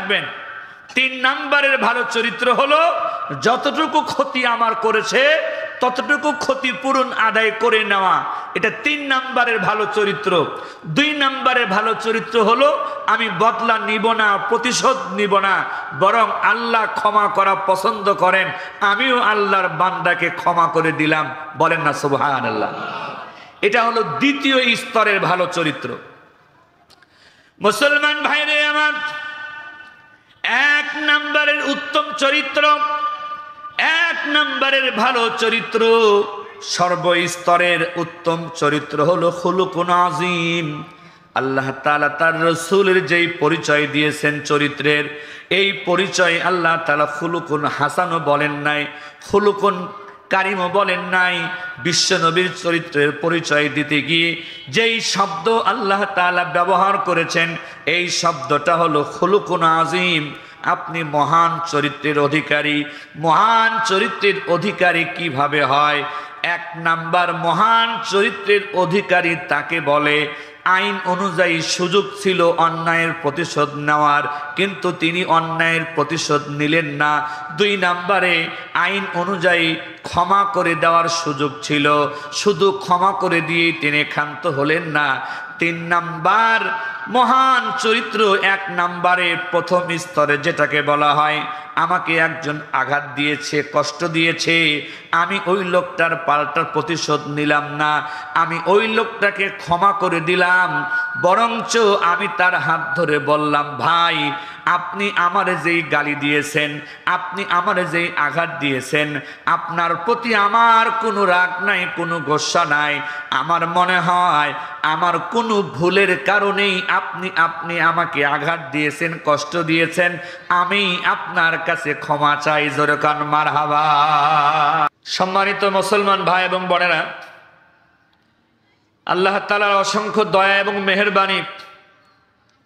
রাখবেন। 3 নম্বরের ভালো চরিত্র হলো যতটুকু ক্ষতি আমার করেছে ততটুকু ক্ষতিপূরণ আদায় করে নেওয়া, এটা 3 নম্বরের ভালো চরিত্র। 2 নম্বরের ভালো চরিত্র হলো আমি বদলা নিব না, প্রতিশোধ নিব না, বরং আল্লাহ ক্ষমা করা পছন্দ করেন, আমিও আল্লাহর বান্দাকে ক্ষমা করে দিলাম। বলেন না সুবহানাল্লাহ। এটা হলো দ্বিতীয় স্তরের ভালো চরিত্র। মুসলমান ভাইরে আমার, 1 নম্বরের উত্তম চরিত্র, 1 নম্বরের ভালো চরিত্র, সর্বস্তরের উত্তম চরিত্র হলো খুলুকুন আযীম। আল্লাহ তাআলা তার রাসূলের যেই পরিচয় দিয়েছেন চরিত্রের, এই পরিচয় আল্লাহ তাআলা খুলুকুন হাসানও বলেন নাই, খুলুকুন কারিমও বলেন নাই। বিশ্ব নবীর চরিত্রের পরিচয় দিতে গিয়ে যেই শব্দ আল্লাহ তাআলা ব্যবহার করেছেন, এই শব্দটা হলো খুলুকুন আযীম। আপনি মহান চরিত্রের অধিকারী। মহান চরিত্রের অধিকারী কিভাবে হয়? 1 নাম্বার, মহান চরিত্রের অধিকারী তাকে বলে আইন অনুযায়ী সুযোগ ছিল অন্যায়ের প্রতিশোধ নেওয়ার, কিন্তু তিনি অন্যায়ের প্রতিশোধ নিলেন না। 2 নম্বরে, আইন অনুযায়ী ক্ষমা করে দেওয়ার সুযোগ ছিল, শুধু ক্ষমা করে দিয়ে তিনি ক্ষান্ত হলেন না। 3 নাম্বার, মহান চরিত্র 1 নম্বরে প্রথম স্তরে যেটাকে বলা হয় আমাকে একজন আঘাত দিয়েছে, কষ্ট দিয়েছে, আমি ওই লোকটার পাল্টা প্রতিশোধ নিলাম না, আমি ওই লোকটাকে ক্ষমা করে দিলাম, বরঞ্চ আমি তার হাত ধরে বললাম, ভাই আপনি আমারে যেই গালি দিয়েছেন, আপনি আমারে যেই আঘাত দিয়েছেন, আপনার প্রতি আমার কোনো রাগ নাই, কোনো গোসা নাই। আমার মনে হয় আমার কোনো ভুলের কারণেই আপনি আমাকে আঘাত দিয়েছেন, কষ্ট দিয়েছেন, আমি আপনার কাছে ক্ষমা চাই। জোরে কান মারহাবা। সম্মানিত মুসলমান ভাই এবং বোনেরা, আল্লাহ তাআলার অসংখ্য দয়া এবং মেহেরবানি,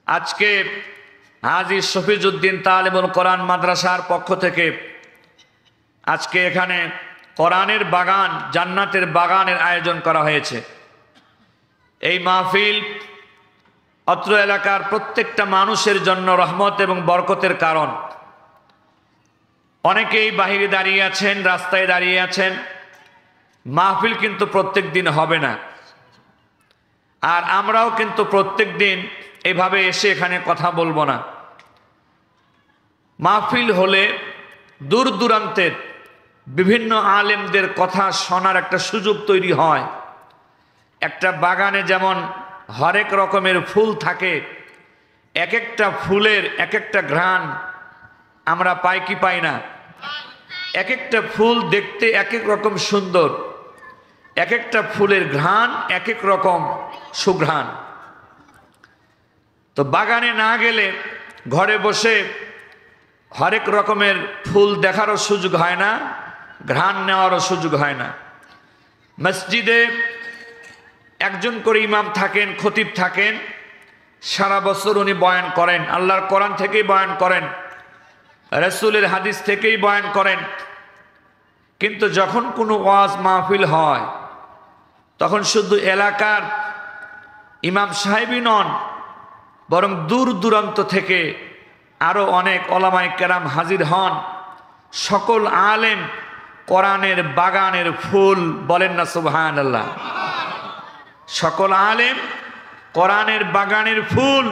আজকে হাজী শফিজউদ্দিন তালিবুল কোরআন মাদ্রাসার পক্ষ থেকে আজকে এখানে কোরআনের বাগান, জান্নাতের বাগানের আয়োজন করা হয়েছে। এই মাহফিল অত্র এলাকার প্রত্যেকটা মানুষের জন্য রহমত এবং বরকতের কারণ। অনেকেই বাহিরে দাঁড়িয়ে আছেন, রাস্তায় দাঁড়িয়ে আছেন। মাহফিল কিন্তু প্রত্যেক দিন হবে না, আর আমরাও কিন্তু প্রত্যেক দিন এভাবে এসে এখানে কথা বলবো না। মাহফিল হলে দূর দূরান্তের বিভিন্ন আলেমদের কথা শোনার একটা সুযোগ তৈরি হয়। একটা বাগানে যেমন হরেক রকমের ফুল থাকে, এক একটা ফুলের এক একটা ঘ্রাণ আমরা পাই কি পাই না? এক একটা ফুল দেখতে এক এক রকম সুন্দর, এক একটা ফুলের ঘ্রাণ এক এক রকম সুঘ্রাণ। তো বাগানে না গেলে ঘরে বসে হরেক রকমের ফুল দেখারও সুযোগ হয় না, ঘ্রাণ নেওয়ারও সুযোগ হয় না। মসজিদে একজন করে ইমাম থাকেন, খতিব থাকেন, সারা বছর উনি বয়ান করেন, আল্লাহর কোরআন থেকেই বয়ান করেন, রাসূলের হাদিস থেকেই বয়ান করেন। কিন্তু যখন কোনো ওয়াজ মাহফিল হয় তখন শুধু এলাকার ইমাম সাহেবই নন, বরং দূর দূরান্ত থেকে আরও অনেক ওলামায়ে কেরাম হাজির হন। সকল আলেম কোরআনের বাগানের ফুল। বলেন না সুবহানাল্লাহ। সকল আলেম কোরআনের বাগানের ফুল,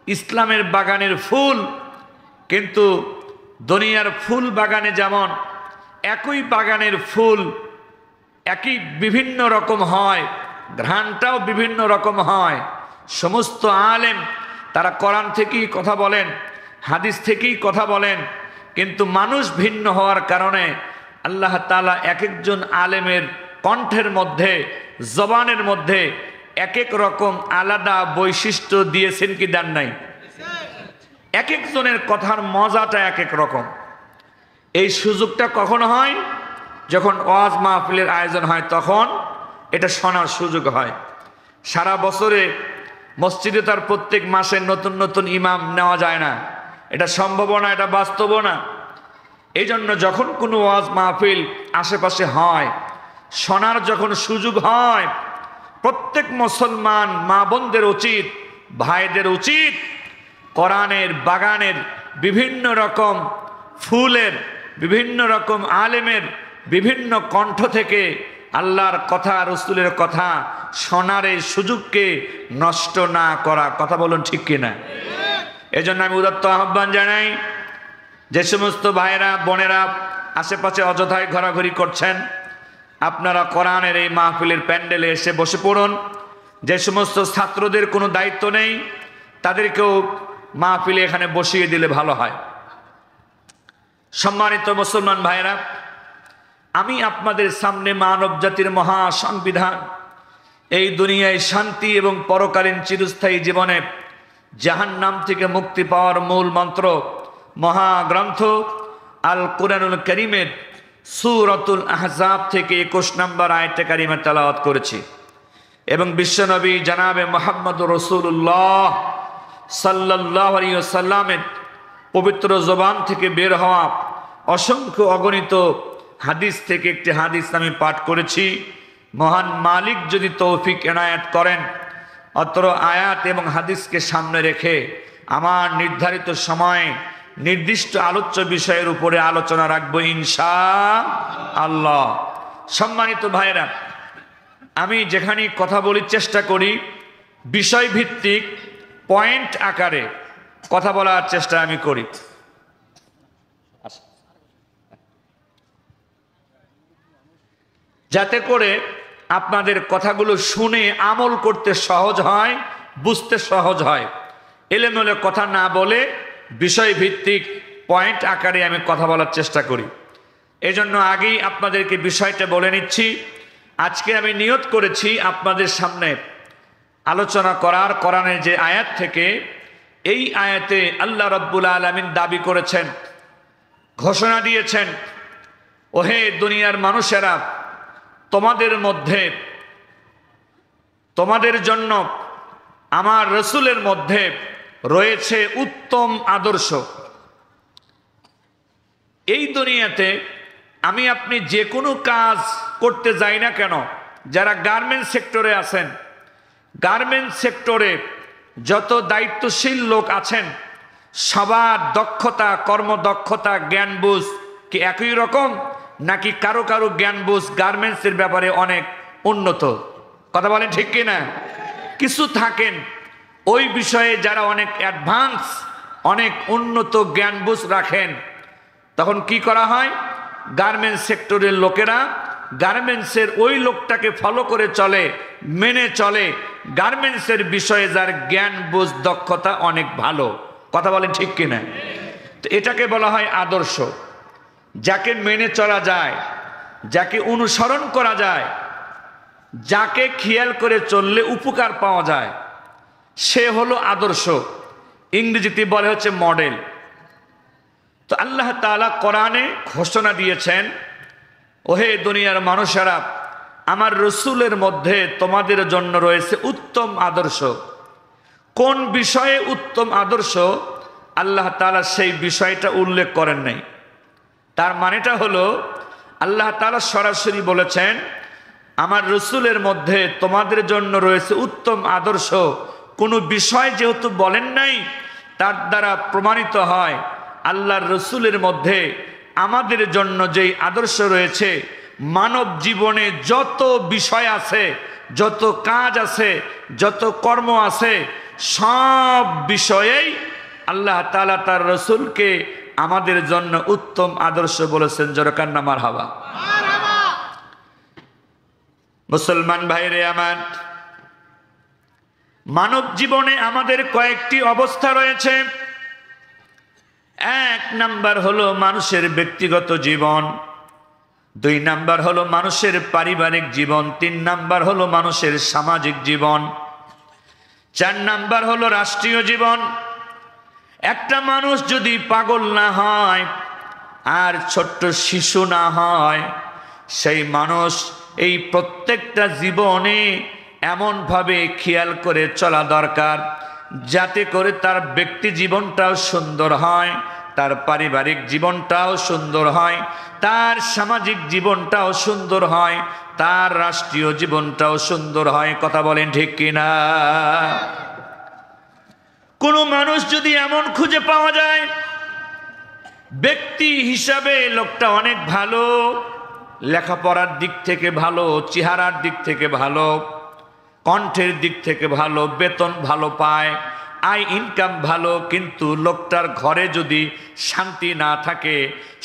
ইসলামের বাগানের ফুল। কিন্তু দুনিয়ার ফুল বাগানে যেমন একই বাগানের ফুল একই বিভিন্ন রকম হয়, ঘ্রাণটাও বিভিন্ন রকম হয়। সমস্ত আলেম তারা কোরআন থেকেই কথা বলেন, হাদিস থেকেই কথা বলেন, কিন্তু মানুষ ভিন্ন হওয়ার কারণে আল্লাহ তাআলা এক একজন আলেমের কণ্ঠের মধ্যে, জবানের মধ্যে এক এক রকম আলাদা বৈশিষ্ট্য দিয়েছেন কি দেন নাই? এক একজনের কথার মজাটা এক এক রকম। এই সুযোগটা কখন হয়? যখন ওয়াজ মাহফিলের আয়োজন হয় তখন এটা শোনার সুযোগ হয়। সারা বছরে মসজিদে তার প্রত্যেক মাসে নতুন নতুন ইমাম নেওয়া যায় না, এটা সম্ভব না, এটা বাস্তব না। এই জন্য যখন কোনো ওয়াজ মাহফিল আশেপাশে হয়, শোনার যখন সুযোগ হয়, প্রত্যেক মুসলমান মা বোনদের উচিত, ভাইদের উচিত কোরআনের বাগানের বিভিন্ন রকম ফুলের, বিভিন্ন রকম আলেমের বিভিন্ন কণ্ঠ থেকে আল্লাহর কথা, রসুলের কথা শোনার এই সুযোগকে নষ্ট না করা। কথা বলুন ঠিক কিনা? এজন্য আমি উদাত্ত আহ্বান জানাই, যে সমস্ত ভাইয়েরা বোনেরা আশেপাশে অযথায় ঘোরাঘুরি করছেন, আপনারা কোরআনের এই মাহফিলের প্যান্ডেলে এসে বসে পড়ুন। যে সমস্ত ছাত্রদের কোনো দায়িত্ব নেই, তাদেরকেও মাহফিলে এখানে বসিয়ে দিলে ভালো হয়। সম্মানিত মুসলমান ভাইয়েরা, আমি আপনাদের সামনে মানব জাতির মহা সংবিধান, এই দুনিয়ায় শান্তি এবং পরকালীন চিরস্থায়ী জীবনে জাহান্নাম থেকে মুক্তি পাওয়ার মূল মন্ত্র মহাগ্রন্থ আল কুরআনুল কারীমের সূরাতুল আহজাব থেকে 21 নম্বর আয়াতে কারিমা তেলাওয়াত করেছি এবং বিশ্বনবী জনাবে মুহাম্মদুর রাসূলুল্লাহ সাল্লাল্লাহু আলাইহি ওয়াসাল্লামের পবিত্র জবান থেকে বের হওয়া অসংখ্য অগণিত হাদিস থেকে একটি হাদিস আমি পাঠ করেছি। মহান মালিক যদি তৌফিক এনায়েত করেন, অত্র আয়াত এবং হাদিসকে সামনে রেখে আমার নির্ধারিত সময়ে নির্দিষ্ট আলোচ্য বিষয়ের উপরে আলোচনা রাখবো ইনশাআল্লাহ। সম্মানিত ভাইয়েরা, আমি যেখানে কথা বলার চেষ্টা করি বিষয়ভিত্তিক পয়েন্ট আকারে কথা বলার চেষ্টা আমি করি, যাতে করে আপনাদের কথাগুলো শুনে আমল করতে সহজ হয়, বুঝতে সহজ হয়। এলোমেলো কথা না বলে বিষয়ভিত্তিক পয়েন্ট আকারে আমি কথা বলার চেষ্টা করি। এজন্য আগেই আপনাদেরকে বিষয়টা বলে নিচ্ছি। আজকে আমি নিয়ত করেছি আপনাদের সামনে আলোচনা করার কোরআনের যে আয়াত থেকে, এই আয়াতে আল্লাহ রাব্বুল আলামিন দাবি করেছেন, ঘোষণা দিয়েছেন, ওহে দুনিয়ার মানুষেরা, তোমাদের মধ্যে, তোমাদের জন্য আমার রসুলের মধ্যে রয়েছে উত্তম আদর্শ। এই দুনিয়াতে আমি আপনি যে কোনো কাজ করতে যাই না কেন, যারা গার্মেন্টস সেক্টরে আছেন, গার্মেন্টস সেক্টরে যত দায়িত্বশীল লোক আছেন, সবার দক্ষতা, কর্মদক্ষতা, জ্ঞান বুঝ কি একই রকম, নাকি কারো কারো জ্ঞান বুঝ গার্মেন্টসের ব্যাপারে অনেক উন্নত? কথা বলেন ঠিক কিনা? কিছু থাকেন ওই বিষয়ে যারা অনেক অ্যাডভান্স, অনেক উন্নত জ্ঞান বুঝ রাখেন। তখন কি করা হয়? গার্মেন্টস সেক্টরের লোকেরা গার্মেন্টসের ওই লোকটাকে ফলো করে চলে, মেনে চলে, গার্মেন্টসের বিষয়ে যার জ্ঞান বুঝ দক্ষতা অনেক ভালো। কথা বলেন ঠিক কিনা? তো এটাকে বলা হয় আদর্শ। যাকে মেনে চলা যায়, যাকে অনুসরণ করা যায়, যাকে খেয়াল করে চললে উপকার পাওয়া যায়, সে হলো আদর্শ। ইংরেজিতে বলে হচ্ছে মডেল। তো আল্লাহ তাআলা কোরআনে ঘোষণা দিয়েছেন, ওহে দুনিয়ার মানুষেরা, আমার রসুলের মধ্যে তোমাদের জন্য রয়েছে উত্তম আদর্শ। কোন বিষয়ে উত্তম আদর্শ, আল্লাহ তাআলা সেই বিষয়টা উল্লেখ করেন নাই। তার মানেটা হলো, আল্লাহ তাআলা সরাসরি বলেছেন, আমার রসুলের মধ্যে তোমাদের জন্য রয়েছে উত্তম আদর্শ। কোনো বিষয় যেহেতু বলেন নাই, তার দ্বারা প্রমাণিত হয় আল্লাহর রসুলের মধ্যে আমাদের জন্য যেই আদর্শ রয়েছে, মানব জীবনে যত বিষয় আছে, যত কাজ আছে, যত কর্ম আছে, সব বিষয়েই আল্লাহ তাআলা তার রসুলকে আমাদের জন্য উত্তম আদর্শ বলেছেন। জোরকান্না মারহাবা। মুসলমান ভাইরে আমার, মানব জীবনে আমাদের কয়েকটি অবস্থা রয়েছে। এক নাম্বার হলো মানুষের ব্যক্তিগত জীবন, 2 নাম্বার হলো মানুষের পারিবারিক জীবন, 3 নাম্বার হলো মানুষের সামাজিক জীবন, 4 নাম্বার হলো রাষ্ট্রীয় জীবন। একটা মানুষ যদি পাগল না হয় আর ছোট্ট শিশু না হয়, সেই মানুষ এই প্রত্যেকটা জীবনে এমনভাবে খেয়াল করে চলা দরকার, যাতে করে তার ব্যক্তি জীবনটাও সুন্দর হয়, তার পারিবারিক জীবনটাও সুন্দর হয়, তার সামাজিক জীবনটাও সুন্দর হয়, তার রাষ্ট্রীয় জীবনটাও সুন্দর হয়। কথা বলেন ঠিক কিনা? কোনো মানুষ যদি এমন খুঁজে পাওয়া যায় ব্যক্তি হিসাবে লোকটা অনেক ভালো, লেখাপড়ার দিক থেকে ভালো, চেহারার দিক থেকে ভালো, কণ্ঠের দিক থেকে ভালো, বেতন ভালো পায়, আয় ইনকাম ভালো, কিন্তু লোকটার ঘরে যদি শান্তি না থাকে,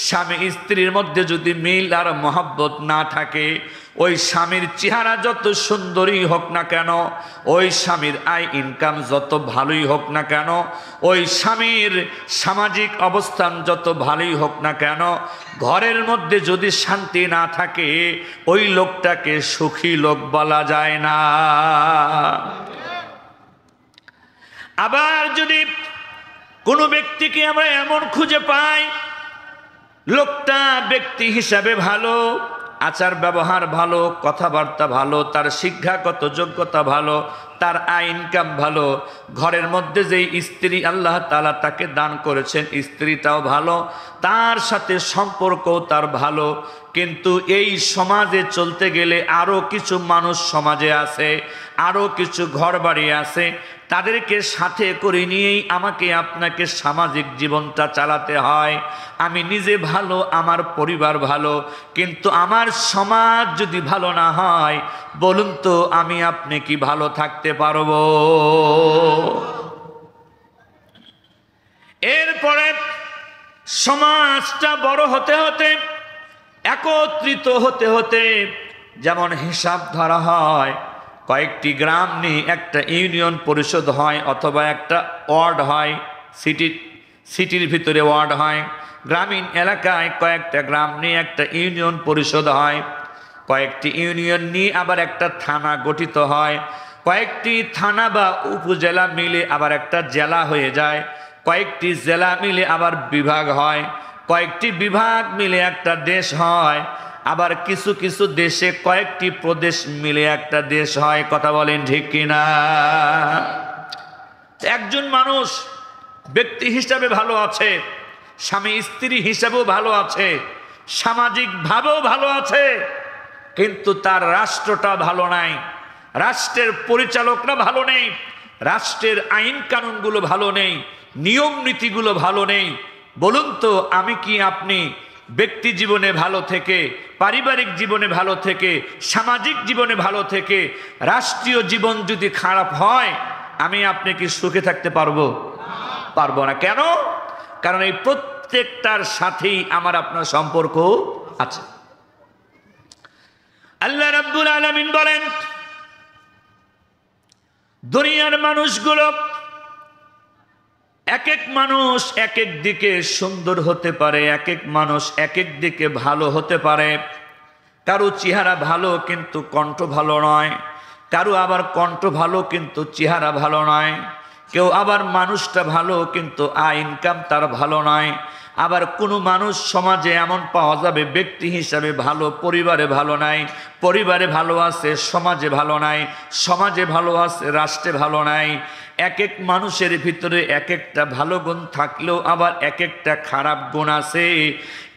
স্বামী স্ত্রীর মধ্যে যদি মিল আর মহব্বত না থাকে, ওই স্বামীর চেহারা যত সুন্দরী হোক না কেন, ওই স্বামীর আয় ইনকাম যত ভালোই হোক না কেন, ওই স্বামীর সামাজিক অবস্থান যত ভালোই হোক না কেন, ঘরের মধ্যে যদি শান্তি না থাকে, ওই লোকটাকে সুখী লোক বলা যায় না। আবার যদি কোনো ব্যক্তিকে আমরা এমন খুঁজে পাই, লোকটা ব্যক্তি হিসাবে ভালো, আচার ব্যবহার ভালো, কথাবার্তা ভালো, তার শিক্ষাগত যোগ্যতা ভালো, তার আয় ইনকাম ভালো, ঘরের মধ্যে যেই স্ত্রী আল্লাহ তাআলা তাকে দান করেছেন স্ত্রীটাও ভালো, তার সাথে সম্পর্কও তার ভালো, কিন্তু এই সমাজে চলতে গেলে আরও কিছু মানুষ সমাজে আছে, আরও কিছু ঘরবাড়ি আছে, তাদেরকে সাথে করে নিয়েই আমাকে আপনাকে সামাজিক জীবনটা চালাতে হয়। আমি নিজে ভালো, আমার পরিবার ভালো, কিন্তু আমার সমাজ যদি ভালো না হয়, বলুন তো আমি আপনি কি ভালো থাকতে পারবো? এরপরে সমাজটা বড় হতে হতে, একত্রিত হতে হতে, যেমন হিসাব ধরা হয়, কয়েকটি গ্রাম নিয়ে একটা ইউনিয়ন পরিষদ হয়, অথবা একটা ওয়ার্ড হয়, সিটির ভিতরে ওয়ার্ড হয়, গ্রামীণ এলাকায় কয়েকটা গ্রাম নিয়ে একটা ইউনিয়ন পরিষদ হয়, কয়েকটি ইউনিয়ন নিয়ে আবার একটা থানা গঠিত হয়, কয়েকটি থানা বা উপজেলা মিলে আবার একটা জেলা হয়ে যায়, কয়েকটি জেলা মিলে আবার বিভাগ হয়, কয়েকটি বিভাগ মিলে একটা দেশ হয়, আবার কিছু কিছু দেশে কয়েকটি প্রদেশ মিলে একটা দেশ হয়। কথা বলেন ঠিক কিনা? একজন মানুষ ব্যক্তি হিসাবে ভালো আছে, স্বামী স্ত্রী হিসাবেও ভালো আছে, সামাজিকভাবেও ভালো আছে, কিন্তু তার রাষ্ট্রটা ভালো নাই, রাষ্ট্রের পরিচালকরা ভালো নেই, রাষ্ট্রের আইন কানুনগুলো ভালো নেই, নিয়ম নীতিগুলো ভালো নেই। বলুন তো আমি কি আপনি ব্যক্তি জীবনে ভালো থেকে, পারিবারিক জীবনে ভালো থেকে, সামাজিক জীবনে ভালো থেকে, রাষ্ট্রীয় জীবন যদি খারাপ হয়, আমি আপনি কি সুখে থাকতে পারবো? পারবো না। কেন? কারণ এই প্রত্যেকটার সাথেই আমার আপনার সম্পর্ক আছে। আল্লাহ রাব্বুল আলামিন বলেন, দুনিয়ার মানুষগুলো এক এক মানুষ এক এক দিকে সুন্দর হতে পারে, এক এক মানুষ এক এক দিকে ভালো হতে পারে। কারো চেহারা ভালো কিন্তু কণ্ঠ ভালো নয়, কারো আবার কণ্ঠ ভালো কিন্তু চেহারা ভালো নয়, কেউ আবার মানুষটা ভালো কিন্তু আয় ইনকাম তার ভালো নয়। আবার কোনো মানুষ সমাজে এমন পাওয়া যাবে ব্যক্তি হিসাবে ভালো, পরিবারে ভালো নাই, পরিবারে ভালো আছে, সমাজে ভালো নাই, সমাজে ভালো আছে, রাষ্ট্রে ভালো নাই। এক এক মানুষের ভিতরে এক একটা ভালো গুণ থাকলেও আবার এক একটা খারাপ গুণ আছে।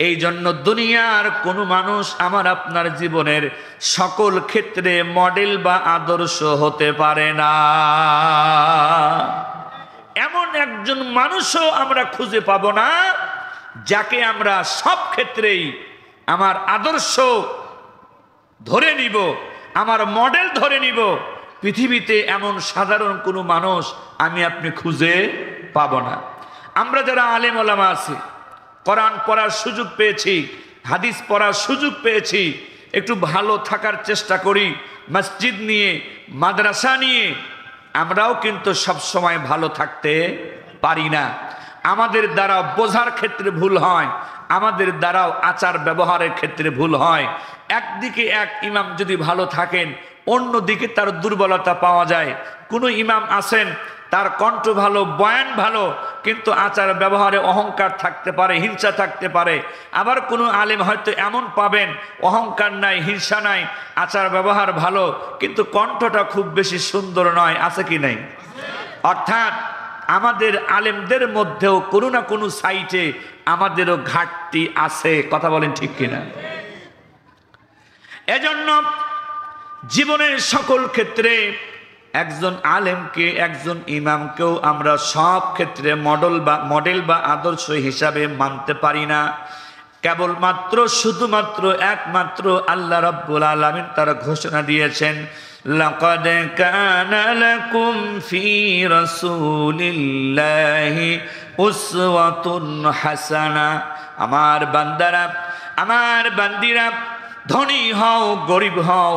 এই জন্য দুনিয়ার কোনো মানুষ আমার আপনার জীবনের সকল ক্ষেত্রে মডেল বা আদর্শ হতে পারে না। এমন একজন মানুষও আমরা খুঁজে পাবো না যাকে আমরা সব ক্ষেত্রেই আমার আদর্শ ধরে নিব, আমার মডেল ধরে নিব। পৃথিবীতে এমন সাধারণ কোনো মানুষ আমি আপনি খুঁজে পাবো না। আমরা যারা আলেম ওলামা আছি, কোরআন পড়ার সুযোগ পেয়েছি, হাদিস পড়ার সুযোগ পেয়েছি, একটু ভালো থাকার চেষ্টা করি, মসজিদ নিয়ে, মাদ্রাসা নিয়ে, আমরাও কিন্তু সব সময় ভালো থাকতে পারি না। আমাদের দ্বারা বোঝার ক্ষেত্রে ভুল হয়, আমাদের দ্বারাও আচার ব্যবহারের ক্ষেত্রে ভুল হয়। একদিকে এক ইমাম যদি ভালো থাকেন, অন্যদিকে তার দুর্বলতা পাওয়া যায়। কোনো ইমাম আছেন তার কণ্ঠ ভালো, বয়ান ভালো, কিন্তু আচার ব্যবহারে অহংকার থাকতে পারে, হিংসা থাকতে পারে। আবার কোনো আলেম হয়তো এমন পাবেন অহংকার নাই, হিংসা নাই, আচার ব্যবহার ভালো, কিন্তু কণ্ঠটা খুব বেশি সুন্দর নয়। আছে কি নাই? অর্থাৎ আমাদের আলেমদের মধ্যেও কোনো না কোনো সাইটে আমাদেরও ঘাটতি আছে। কথা বলেন ঠিক কিনা? এজন্য জীবনের সকল ক্ষেত্রে একজন আলেমকে, একজন ইমামকেও আমরা সব ক্ষেত্রে মডেল বা আদর্শ হিসাবে মানতে পারি না। কেবলমাত্র শুধুমাত্র একমাত্র আল্লাহ রাব্বুল আলামিন তার ঘোষণা দিয়েছেন, লাকাদ কানা লাকুম ফি রাসূলিল্লাহি উসওয়াতুন হাসানা। আমার বান্দারা, আমার বান্দিরা, ধনী হও, গরিব হও,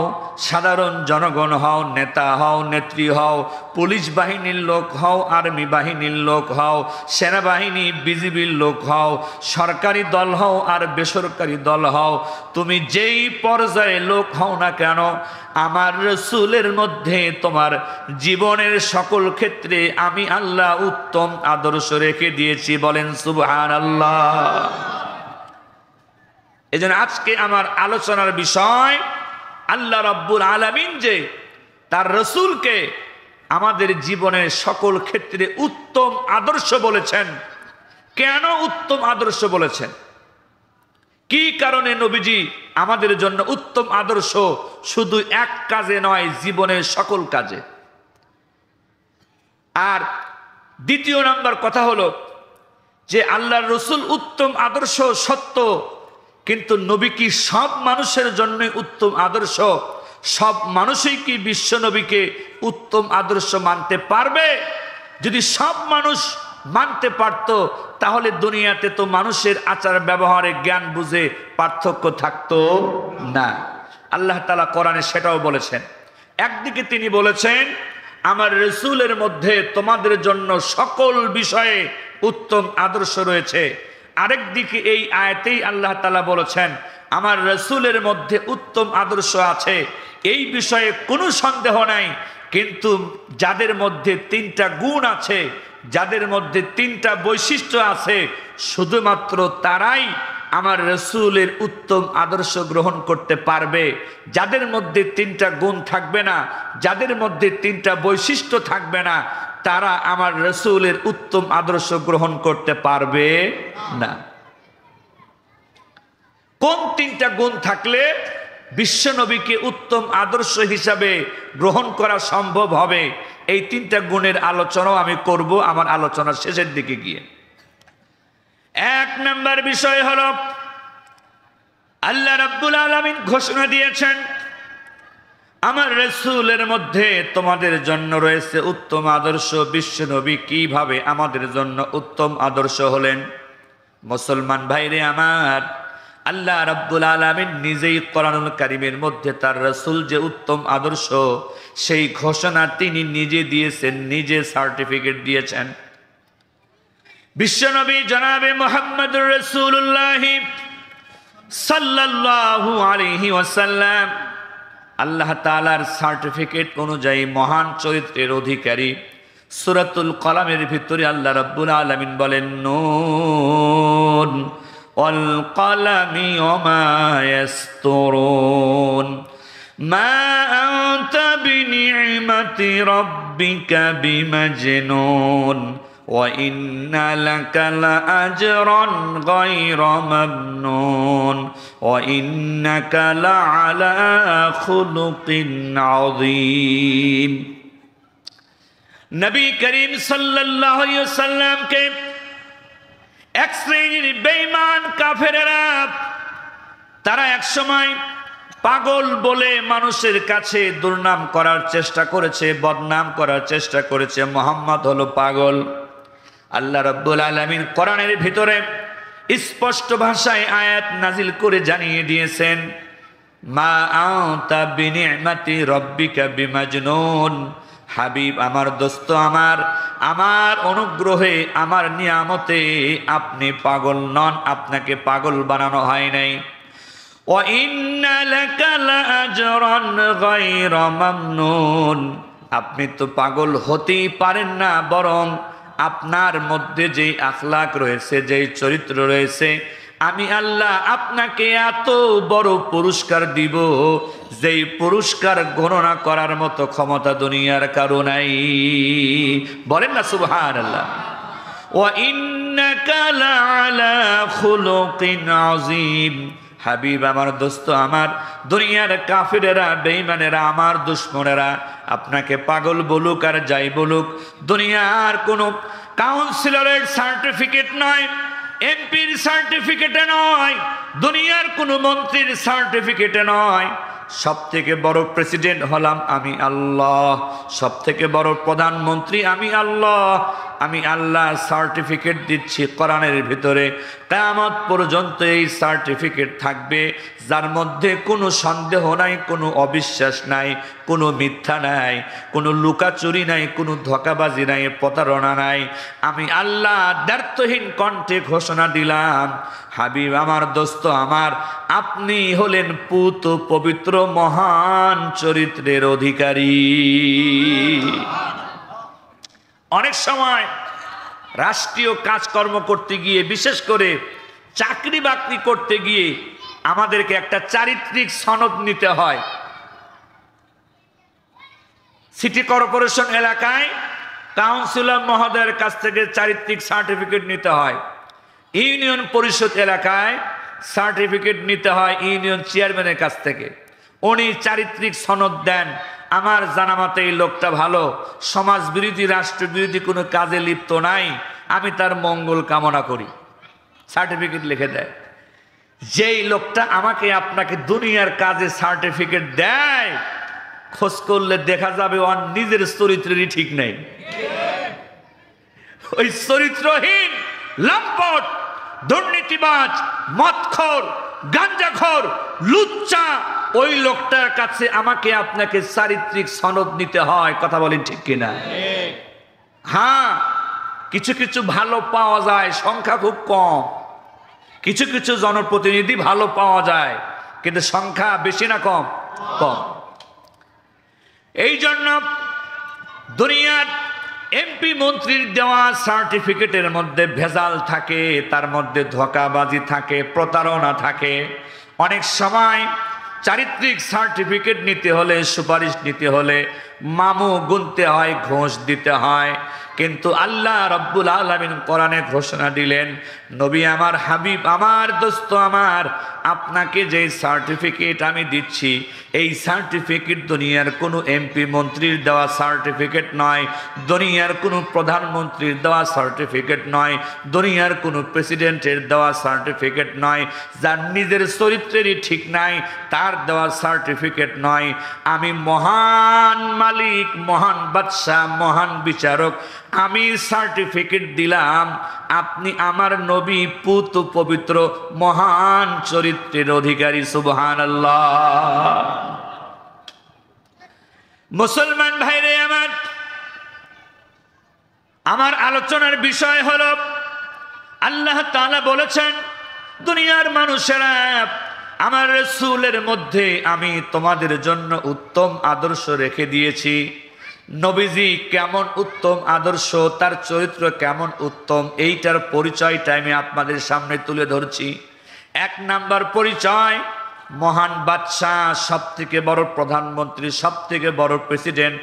সাধারণ জনগণ হও, নেতা হও, নেত্রী হও, পুলিশ বাহিনীর লোক হও, আর্মি বাহিনীর লোক হও, সেনাবাহিনী বিজিবির লোক হও, সরকারি দল হও আর বেসরকারি দল হও, তুমি যেই পর্যায়ে লোক হও না কেন, আমার রাসূলের মধ্যে তোমার জীবনের সকল ক্ষেত্রে আমি আল্লাহ উত্তম আদর্শ রেখে দিয়েছি। বলেন সুবহানাল্লাহ। এজন্য আজকে আমার আলোচনার বিষয়, আল্লাহ রাব্বুল আলামিন যে তার রাসূলকে আমাদের জীবনের সকল ক্ষেত্রে উত্তম আদর্শ বলেছেন। কেন উত্তম আদর্শ বলেছেন? কি কারণে নবীজি আমাদের জন্য উত্তম আদর্শ? শুধু এক কাজে নয়, জীবনের সকল কাজে। আর দ্বিতীয় নাম্বার কথা হলো যে আল্লাহর রাসূল উত্তম আদর্শ সত্য, কিন্তু নবী কি সব মানুষের জন্য উত্তম আদর্শ? সব মানুষই কি বিশ্ব নবীকে উত্তম আদর্শ মানতে পারবে? যদি সব মানুষ মানতে পারত, তাহলে দুনিয়াতে তো মানুষের আচার ব্যবহারে, জ্ঞান বুঝে পার্থক্য থাকতো না। আল্লাহ তাআলা কোরআনে সেটাও বলেছেন। একদিকে তিনি বলেছেন আমার রাসূলের মধ্যে তোমাদের জন্য সকল বিষয়ে উত্তম আদর্শ রয়েছে। আরেক দিকে এই আয়াতেই আল্লাহ তাআলা বলেছেন আমার রাসূলের মধ্যে উত্তম আদর্শ আছে, এই বিষয়ে কোনো সন্দেহ নাই, কিন্তু যাদের মধ্যে তিনটা গুণ আছে, যাদের মধ্যে তিনটা বৈশিষ্ট্য আছে, শুধুমাত্র তারাই আমার রাসূলের উত্তম আদর্শ গ্রহণ করতে পারবে। যাদের মধ্যে তিনটা গুণ থাকবে না, যাদের মধ্যে তিনটা বৈশিষ্ট্য থাকবে না, তারা আমার রাসূলের উত্তম আদর্শ গ্রহণ করতে পারবে না। কোন তিনটা গুণ থাকলে বিশ্ব নবীকে উত্তম আদর্শ হিসাবে গ্রহণ করা সম্ভব হবে? এই তিনটা গুণের আলোচনাও আমি করব আমার আলোচনার শেষের দিকে গিয়ে। এক নম্বর বিষয় হলো আল্লাহ রাব্বুল আলামিন ঘোষণা দিয়েছেন আমার রাসূলের মধ্যে তোমাদের জন্য রয়েছে উত্তম আদর্শ। বিশ্ব নবী কিভাবে আমাদের জন্য উত্তম আদর্শ হলেন? মুসলমান ভাইরে আমার, আল্লাহ রাব্বুল আলামিন নিজেই কোরআনুল কারীমের মধ্যে তার রাসূল যে উত্তম আদর্শ, সেই ঘোষণা তিনি নিজে দিয়েছেন, নিজে সার্টিফিকেট দিয়েছেন। বিশ্বনবী জনাবে মুহাম্মদুর রাসূলুল্লাহ সাল্লাল্লাহু আলাইহি ওয়াসাল্লাম আল্লাহ তাআলার সার্টিফিকেট অনুযায়ী মহান চরিত্রের অধিকারী। সূরাতুল কলামের ভিতরে আল্লাহ রাব্বুল আলামিন বলেন নুন ওয়াল কলামি ওমা ইয়াসতুরুন মা আনতা বিনি'মাতি রাব্বিকা বিমাজনুন ওয়া ইন্না লাকা লাআজরান গায়রা মামনুন ওয়া ইন্নাকা লাআলা খুলুকিন আযীম। নবী করিম সাল্লাল্লাহু আলাইহি ওয়াসাল্লামকে এক শ্রেণীর বেঈমান কাফেরেরা তারা একসময় পাগল বলে মানুষের কাছে দুর্নাম করার চেষ্টা করেছে, বদনাম করার চেষ্টা করেছে। মুহাম্মদ হলো পাগল। আল্লাহ রাব্বুল আলামিন কোরআনের ভিতরে স্পষ্ট ভাষায় আয়াত নাজিল করে জানিয়ে দিয়েছেন মা আনতা বিনি'মাতি রাব্বিকা বিমাজনুন। হাবিব আমার, দোস্ত আমার, আমার অনুগ্রহে, আমার নিয়ামতে আপনি পাগল নন, আপনাকে পাগল বানানো হয় নাই। ওয়া ইন্না লাকা লাআজরান গায়রা মামনুন। আপনি তো পাগল হতেই পারেন না, বরং আপনার মধ্যে যেই আখলাক রয়েছে, যেই চরিত্র রয়েছে, আমি আল্লাহ আপনাকে এত বড় পুরস্কার দিব, যেই পুরস্কার গণনা করার মতো ক্ষমতা দুনিয়ার কারো নাই। বলেন না সুবহানাল্লাহ। ওয়া ইন্নাকা লাআলা খুলুকিন আযীম। হাবিব আমার, দোস্ত আমার, দুনিয়ার কাফিরেরা, বেঈমানেরা, আমার দুশমনেরা আপনাকে পাগল বলুক আর যাই বলুক, দুনিয়ার কোনো কাউন্সিলরের সার্টিফিকেট নয়, এমপির সার্টিফিকেটে নয়, দুনিয়ার কোনো মন্ত্রীর সার্টিফিকেটে নয়, সব থেকে বড় প্রেসিডেন্ট হলাম আমি আল্লাহ, সব থেকে বড় প্রধানমন্ত্রী আমি আল্লাহ। আমি আল্লাহ সার্টিফিকেট দিচ্ছি কোরআনের ভিতরে, কিয়ামত পর্যন্ত এই সার্টিফিকেট থাকবে, যার মধ্যে কোনো সন্দেহ নাই, কোনো অবিশ্বাস নাই, কোনো মিথ্যা নাই, কোনো লুকাচুরি নাই, কোনো ধোঁকাবাজি নাই, প্রতারণা নাই। আমি আল্লাহ দ্ব্যর্থহীন কণ্ঠে ঘোষণা দিলাম, হাবিব আমার, দোস্ত আমার, আপনি হলেন পুত পবিত্র মহান চরিত্রের অধিকারী। অনেক সময় রাষ্ট্রীয় কাজকর্ম করতে গিয়ে, বিশেষ করে চাকরি বাকরি করতে গিয়ে আমাদেরকে একটা চারিত্রিক সনদ নিতে হয়। সিটি কর্পোরেশন এলাকায় কাউন্সিলর মহোদয়ের কাছ থেকে চারিত্রিক সার্টিফিকেট নিতে হয়, ইউনিয়ন পরিষদ এলাকায় সার্টিফিকেট নিতে হয় ইউনিয়ন চেয়ারম্যানের কাছ থেকে। উনি চারিত্রিক সনদ দেন, আমার জানামতে এই লোকটা ভালো, সমাজ বিরোধী, রাষ্ট্র বিরোধী কোনো কাজে লিপ্ত নাই, আমি তার মঙ্গল কামনা করি, সার্টিফিকেট লিখে দেয়। যেই লোকটা আমাকে আপনাকে দুনিয়ার কাজে সার্টিফিকেট দেয়, খোঁজ করলে দেখা যাবে ওর নিজের চরিত্রেরই ঠিক নেই। ওই চরিত্রহীন, লম্পট, দুর্নীতিবাজ, মদখোর, গাঞ্জাখোর, লুচ্চা, ওই লোকটার কাছে আমাকে আপনাকে চারিত্রিক সনদ নিতে হয়। কথা বলেন ঠিক কিনা? হ্যাঁ, কিছু কিছু ভালো পাওয়া যায়, সংখ্যা খুব কম। কিছু কিছু জনপ্রতিনিধি ভালো পাওয়া যায়, কিন্তু সংখ্যা বেশি না কম? কম। এই জন্য দুনিয়ার এমপি মন্ত্রীর দেওয়া সার্টিফিকেটের মধ্যে ভেজাল থাকে, তার মধ্যে ধোঁকাবাজি থাকে, প্রতারণা থাকে। অনেক সময় চারিত্রিক সার্টিফিকেট নিতে হলে, সুপারিশ নিতে হলে মামু গুনতে হয়, ঘোষ দিতে হয়। কিন্তু আল্লাহ রাব্বুল আলামিন কোরআনে ঘোষণা দিলেন, নবী আমার, হাবিব আমার, দোস্ত আমার, আপনাকে যে সার্টিফিকেট আমি দিচ্ছি, এই সার্টিফিকেট দুনিয়ার কোনো এমপি মন্ত্রীর দেওয়া সার্টিফিকেট নয়, দুনিয়ার কোনো প্রধানমন্ত্রীর দেওয়া সার্টিফিকেট নয়, দুনিয়ার কোনো প্রেসিডেন্টের দেওয়া সার্টিফিকেট নয়, যার নিজের চরিত্রেরই ঠিক নাই তার দেওয়া সার্টিফিকেট নয়। আমি মহান মালিক, মহান বাদশাহ, মহান বিচারক, আমি সার্টিফিকেট দিলাম, আপনি আমার নবী, পুত পবিত্র মহান চরিত্রের অধিকারী। সুবহানাল্লাহ। মুসলমান ভাইরে আমার আলোচনার বিষয় হলো, আল্লাহ তাআলা বলেছেন, দুনিয়ার মানুষেরা, আমার রাসূলের মধ্যে আমি তোমাদের জন্য উত্তম আদর্শ রেখে দিয়েছি। নবীজি কেমন উত্তম আদর্শ, তার চরিত্র কেমন উত্তম, এইটার পরিচয়টা আমি আপনাদের সামনে তুলে ধরছি। এক নাম্বার পরিচয়, মহান বাদশাহ, সব থেকে বড় প্রধানমন্ত্রী, সব থেকে বড় প্রেসিডেন্ট,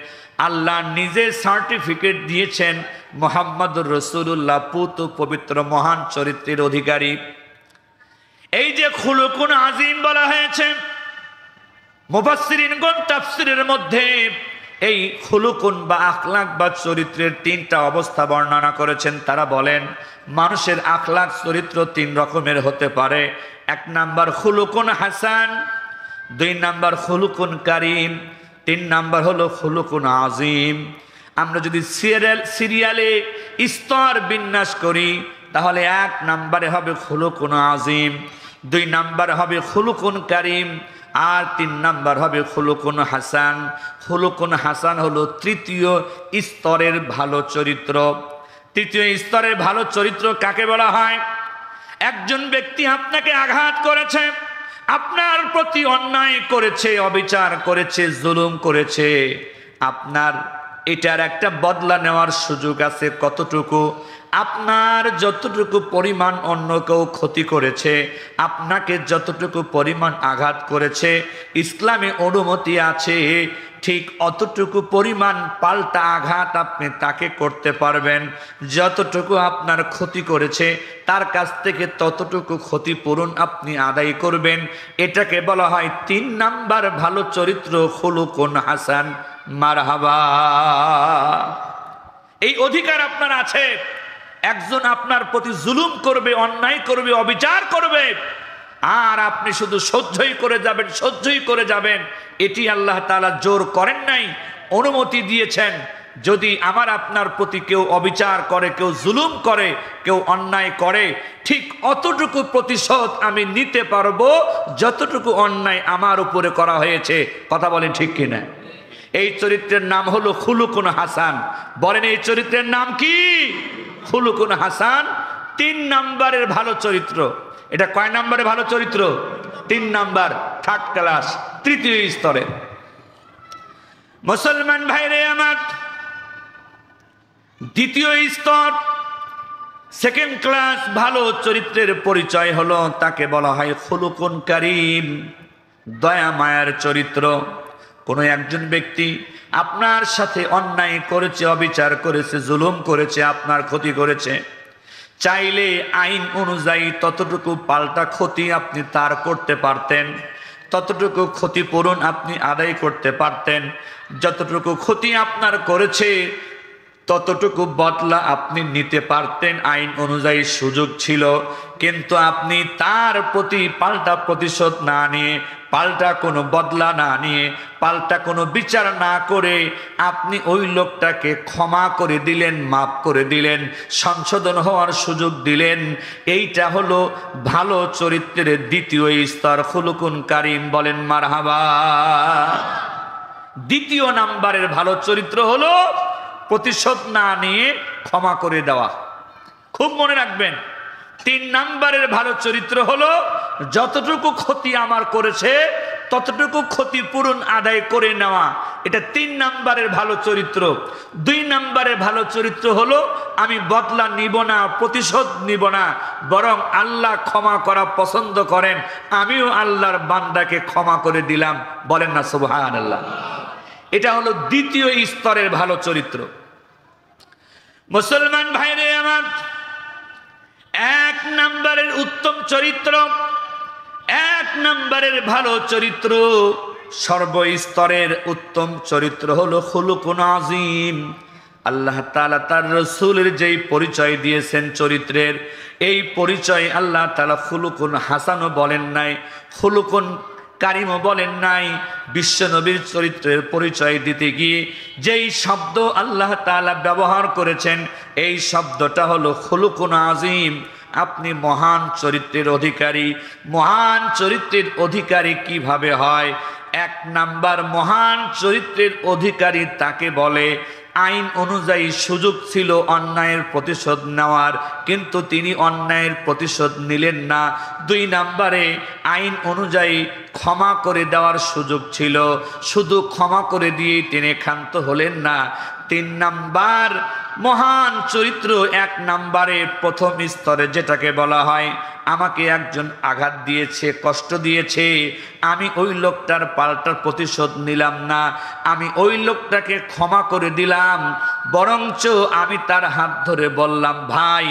আল্লাহ নিজে সার্টিফিকেট দিয়েছেন মুহাম্মদুর রাসূলুল্লাহ, পুত পবিত্র মহান চরিত্রের অধিকারী। এই যে খুলুকুন আজিম বলা হয়েছে, মুফাসসিরিনগণ তাফসীরের মধ্যে এই খুলুকুন বা আখলাক বা চরিত্রের তিনটা অবস্থা বর্ণনা করেছেন। তারা বলেন, মানুষের আখলাক, চরিত্র তিন রকমের হতে পারে। এক নাম্বার খুলুকুন হাসান, দুই নাম্বার খুলুকুন কারিম, তিন নাম্বার হলো খুলুকুন আজিম। আমরা যদি সিরিয়ালে স্তর বিন্যাস করি, তাহলে এক নাম্বারে হবে খুলুকুন আজিম, দুই নাম্বার হবে খুলুকুন কারিম, আর তিন নাম্বার হবে খুলুকুন হাসান। খুলুকুন হাসান হলো তৃতীয় স্তরের ভালো চরিত্র। তৃতীয় স্তরের ভালো চরিত্র কাকে বলা হয়? একজন ব্যক্তি আপনাকে আঘাত করেছে, আপনার প্রতি অন্যায় করেছে, অবিচার করেছে, জুলুম করেছে, আপনার এটার একটা বদলা নেওয়ার সুযোগ আছে। কতটুকু? আপনার যতটুকু পরিমাণ অন্য কেউ ক্ষতি করেছে, আপনাকে যতটুকু পরিমাণ আঘাত করেছে, ইসলামে অনুমতি আছে ঠিক অতটুকু পরিমাণ পাল্টা আঘাত আপনি তাকে করতে পারবেন। যতটুকু আপনার ক্ষতি করেছে তার কাছ থেকে ততটুকু ক্ষতিপূরণ আপনি আদায় করবেন। এটাকে বলা হয় 3 নাম্বার ভালো চরিত্র, খুলুকুন হাসান। মারহাবা। এই অধিকার আপনার আছে। একজন আপনার প্রতি জুলুম করবে, অন্যায় করবে, অবিচার করবে, আর আপনি শুধু সহ্যই করে যাবেন, সহ্যই করে যাবেন। এটি আল্লাহ তাআলা জোর করেন নাই, অনুমতি দিয়েছেন। যদি আমার আপনার প্রতি কেউ অবিচার করে, কেউ জুলুম করে, কেউ অন্যায় করে, ঠিক অতটুকু প্রতিশোধ আমি নিতে পারবো যতটুকু অন্যায় আমার উপরে করা হয়েছে। কথা বলেন ঠিক কিনা? এই চরিত্রের নাম হলো খুলুকুন হাসান। বলেন এই চরিত্রের নাম কি? খুলুকুন হাসান। 3 নাম্বারের ভালো চরিত্র। এটা কয় নাম্বারে ভালো চরিত্র? 3 নাম্বার, 3rd ক্লাস, 3য় স্তরে। মুসলমান ভাইরে আমার, 2য় স্তর, 2nd ক্লাস ভালো চরিত্রের পরিচয় হলো, তাকে বলা হয় খুলুকুন কারীম, দয়া মায়ার চরিত্র। কোনো একজন ব্যক্তি আপনার সাথে অন্যায় করেছে, অবিচার করেছে, জুলুম করেছে, আপনার ক্ষতি করেছে, চাইলে আইন অনুযায়ী ততটুকু পাল্টা ক্ষতি আপনি তার করতে পারতেন, ততটুকু ক্ষতিপূরণ আপনি আদায় করতে পারতেন। যতটুকু ক্ষতি আপনার করেছে ততটুকু বদলা আপনি নিতে পারতেন, আইন অনুযায়ী সুযোগ ছিল। কিন্তু আপনি তার প্রতি পাল্টা প্রতিশোধ না নিয়ে, পাল্টা কোনো বদলা না নিয়ে, পাল্টা কোনো বিচার না করে আপনি ওই লোকটাকে ক্ষমা করে দিলেন, মাফ করে দিলেন, সংশোধন হওয়ার সুযোগ দিলেন। এইটা হলো ভালো চরিত্রের 2য় স্তর, খুলুকুন কারীম। বলেন মারহাবা। 2য় নাম্বারের ভালো চরিত্র হলো প্রতিশোধ না নিয়ে ক্ষমা করে দেওয়া। খুব মনে রাখবেন, 3 নাম্বারের ভালো চরিত্র হলো যতটুকু ক্ষতি আমার করেছে ততটুকু ক্ষতিপূরণ আদায় করে নেওয়া। এটা 3 নাম্বারের ভালো চরিত্র। 2 নাম্বারের ভালো চরিত্র হলো আমি বদলা নিব না, প্রতিশোধ নিব না, বরং আল্লাহ ক্ষমা করা পছন্দ করেন, আমিও আল্লাহর বান্দাকে ক্ষমা করে দিলাম। বলেন না সুবহানাল্লাহ। এটা হলো 2য় স্তরের ভালো চরিত্র। মুসলমান ভাইরে আমার, 1 নাম্বারের উত্তম চরিত্র, 1 নাম্বারের ভালো চরিত্র, সর্বস্তরের উত্তম চরিত্র হলো খুলুকুন আযীম। আল্লাহ তাআলা তার রাসূলের যেই পরিচয় দিয়েছেন চরিত্রের, এই পরিচয় আল্লাহ তাআলা খুলুকুন হাসানও বলেন নাই, খুলুকুন কারীমও বলেন নাই। বিশ্ব নবীর চরিত্রের পরিচয় দিতে গিয়ে যেই শব্দ আল্লাহ তাআলা ব্যবহার করেছেন, এই শব্দটা হলো খুলুকুন আযীম। আপনি মহান চরিত্রের অধিকারী। মহান চরিত্রের অধিকারী কিভাবে হয়? 1 নাম্বার, মহান চরিত্রের অধিকারী তাকে বলে আইন অনুযায়ী সুযোগ ছিল অন্যায়ের প্রতিশোধ নেওয়ার, কিন্তু তিনি অন্যায়ের প্রতিশোধ নিলেন না। 2 নাম্বারে, আইন অনুযায়ী ক্ষমা করে দেওয়ার সুযোগ ছিল, শুধু ক্ষমা করে দিয়েই তিনি ক্ষান্ত হলেন না। 3 নাম্বার মহান চরিত্র, 1 নাম্বারে 1ম স্তরে যেটাকে বলা হয় আমাকে একজন আঘাত দিয়েছে, কষ্ট দিয়েছে, আমি ওই লোকটার পাল্টা প্রতিশোধ নিলাম না, আমি ওই লোকটাকে ক্ষমা করে দিলাম, বরঞ্চ আমি তার হাত ধরে বললাম, ভাই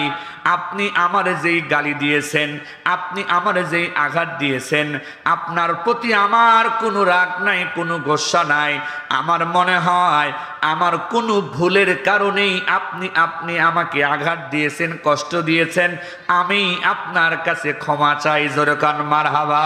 আপনি আমারে যেই গালি দিয়েছেন, আপনি আমারে যেই আঘাত দিয়েছেন, আপনার প্রতি আমার কোনো রাগ নাই, কোনো গোসা নাই। আমার মনে হয় আমার কোনো ভুলের কারণেই আপনি আমাকে আঘাত দিয়েছেন, কষ্ট দিয়েছেন। আমি আপনার কাছে ক্ষমা চাই। জোরে কান মারহাবা।